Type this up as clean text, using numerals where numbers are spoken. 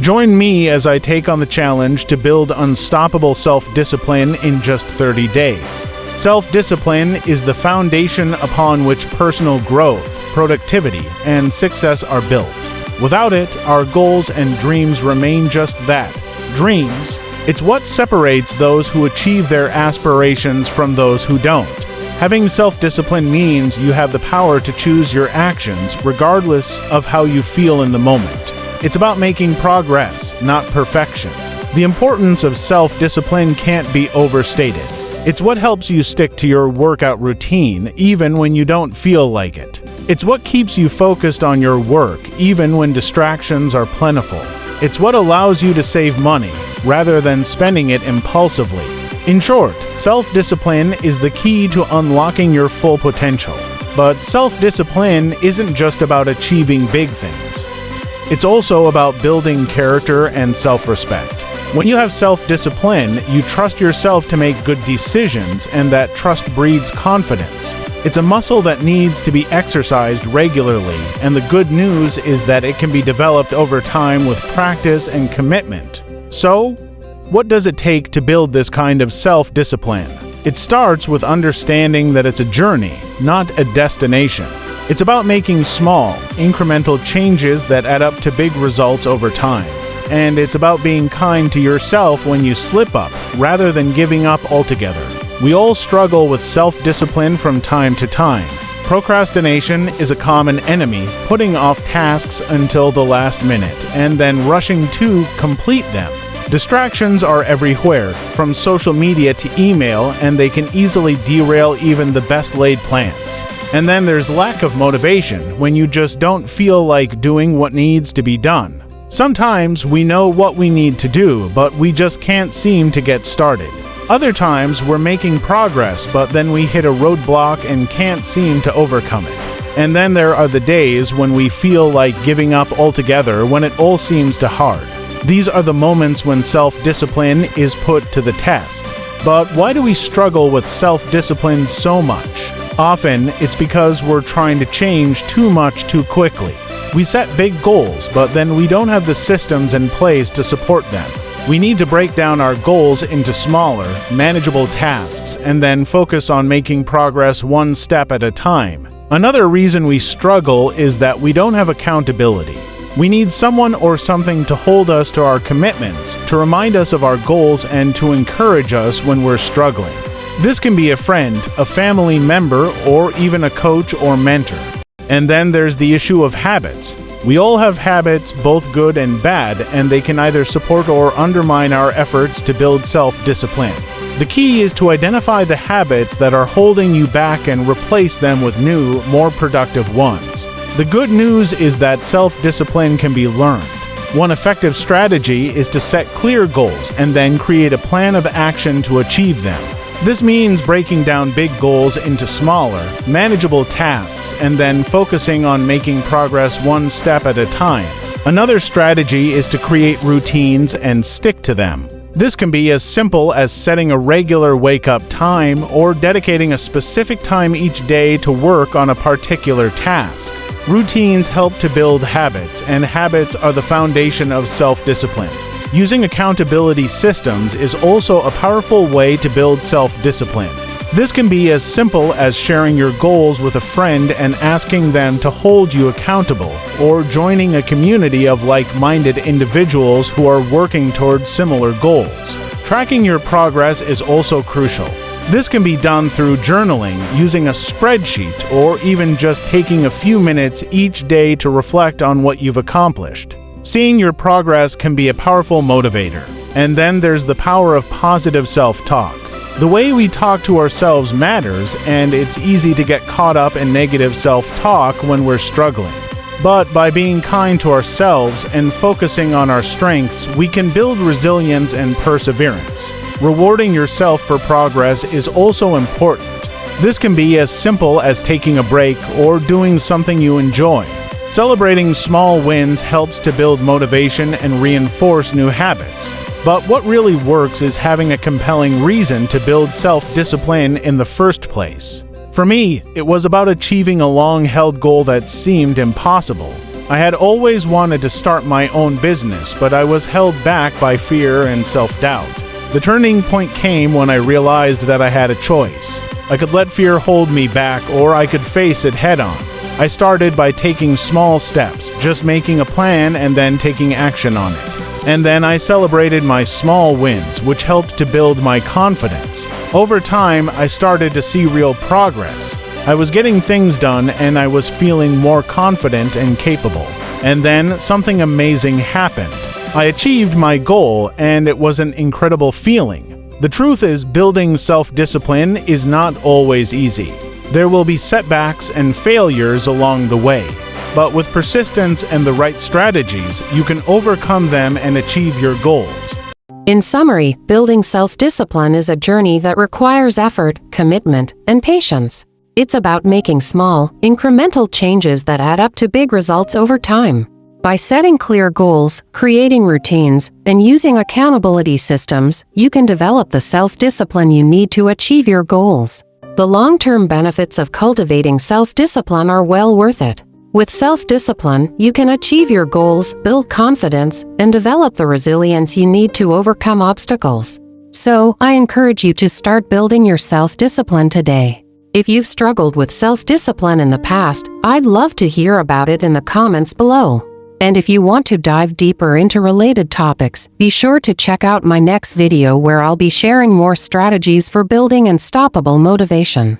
Join me as I take on the challenge to build unstoppable self-discipline in just 30 days. Self-discipline is the foundation upon which personal growth, productivity, and success are built. Without it, our goals and dreams remain just that, dreams. It's what separates those who achieve their aspirations from those who don't. Having self-discipline means you have the power to choose your actions regardless of how you feel in the moment. It's about making progress, not perfection. The importance of self-discipline can't be overstated. It's what helps you stick to your workout routine even when you don't feel like it. It's what keeps you focused on your work even when distractions are plentiful. It's what allows you to save money rather than spending it impulsively. In short, self-discipline is the key to unlocking your full potential. But self-discipline isn't just about achieving big things. It's also about building character and self-respect. When you have self-discipline, you trust yourself to make good decisions, and that trust breeds confidence. It's a muscle that needs to be exercised regularly, and the good news is that it can be developed over time with practice and commitment. So, what does it take to build this kind of self-discipline? It starts with understanding that it's a journey, not a destination. It's about making small, incremental changes that add up to big results over time. And it's about being kind to yourself when you slip up, rather than giving up altogether. We all struggle with self-discipline from time to time. Procrastination is a common enemy, putting off tasks until the last minute, and then rushing to complete them. Distractions are everywhere, from social media to email, and they can easily derail even the best-laid plans. And then there's lack of motivation, when you just don't feel like doing what needs to be done. Sometimes we know what we need to do, but we just can't seem to get started. Other times we're making progress, but then we hit a roadblock and can't seem to overcome it. And then there are the days when we feel like giving up altogether when it all seems too hard. These are the moments when self-discipline is put to the test. But why do we struggle with self-discipline so much? Often, it's because we're trying to change too much too quickly. We set big goals, but then we don't have the systems in place to support them. We need to break down our goals into smaller, manageable tasks and then focus on making progress one step at a time. Another reason we struggle is that we don't have accountability. We need someone or something to hold us to our commitments, to remind us of our goals, and to encourage us when we're struggling. This can be a friend, a family member, or even a coach or mentor. And then there's the issue of habits. We all have habits, both good and bad, and they can either support or undermine our efforts to build self-discipline. The key is to identify the habits that are holding you back and replace them with new, more productive ones. The good news is that self-discipline can be learned. One effective strategy is to set clear goals and then create a plan of action to achieve them. This means breaking down big goals into smaller, manageable tasks and then focusing on making progress one step at a time. Another strategy is to create routines and stick to them. This can be as simple as setting a regular wake-up time or dedicating a specific time each day to work on a particular task. Routines help to build habits, and habits are the foundation of self-discipline. Using accountability systems is also a powerful way to build self-discipline. This can be as simple as sharing your goals with a friend and asking them to hold you accountable, or joining a community of like-minded individuals who are working towards similar goals. Tracking your progress is also crucial. This can be done through journaling, using a spreadsheet, or even just taking a few minutes each day to reflect on what you've accomplished. Seeing your progress can be a powerful motivator. And then there's the power of positive self-talk. The way we talk to ourselves matters, and it's easy to get caught up in negative self-talk when we're struggling. But by being kind to ourselves and focusing on our strengths, we can build resilience and perseverance. Rewarding yourself for progress is also important. This can be as simple as taking a break or doing something you enjoy. Celebrating small wins helps to build motivation and reinforce new habits. But what really works is having a compelling reason to build self-discipline in the first place. For me, it was about achieving a long-held goal that seemed impossible. I had always wanted to start my own business, but I was held back by fear and self-doubt. The turning point came when I realized that I had a choice. I could let fear hold me back, or I could face it head-on. I started by taking small steps, just making a plan and then taking action on it. And then I celebrated my small wins, which helped to build my confidence. Over time, I started to see real progress. I was getting things done and I was feeling more confident and capable. And then something amazing happened. I achieved my goal and it was an incredible feeling. The truth is, building self-discipline is not always easy. There will be setbacks and failures along the way. But with persistence and the right strategies, you can overcome them and achieve your goals. In summary, building self-discipline is a journey that requires effort, commitment, and patience. It's about making small, incremental changes that add up to big results over time. By setting clear goals, creating routines, and using accountability systems, you can develop the self-discipline you need to achieve your goals. The long-term benefits of cultivating self-discipline are well worth it. With self-discipline, you can achieve your goals, build confidence, and develop the resilience you need to overcome obstacles. So, I encourage you to start building your self-discipline today. If you've struggled with self-discipline in the past, I'd love to hear about it in the comments below. And if you want to dive deeper into related topics, be sure to check out my next video where I'll be sharing more strategies for building unstoppable motivation.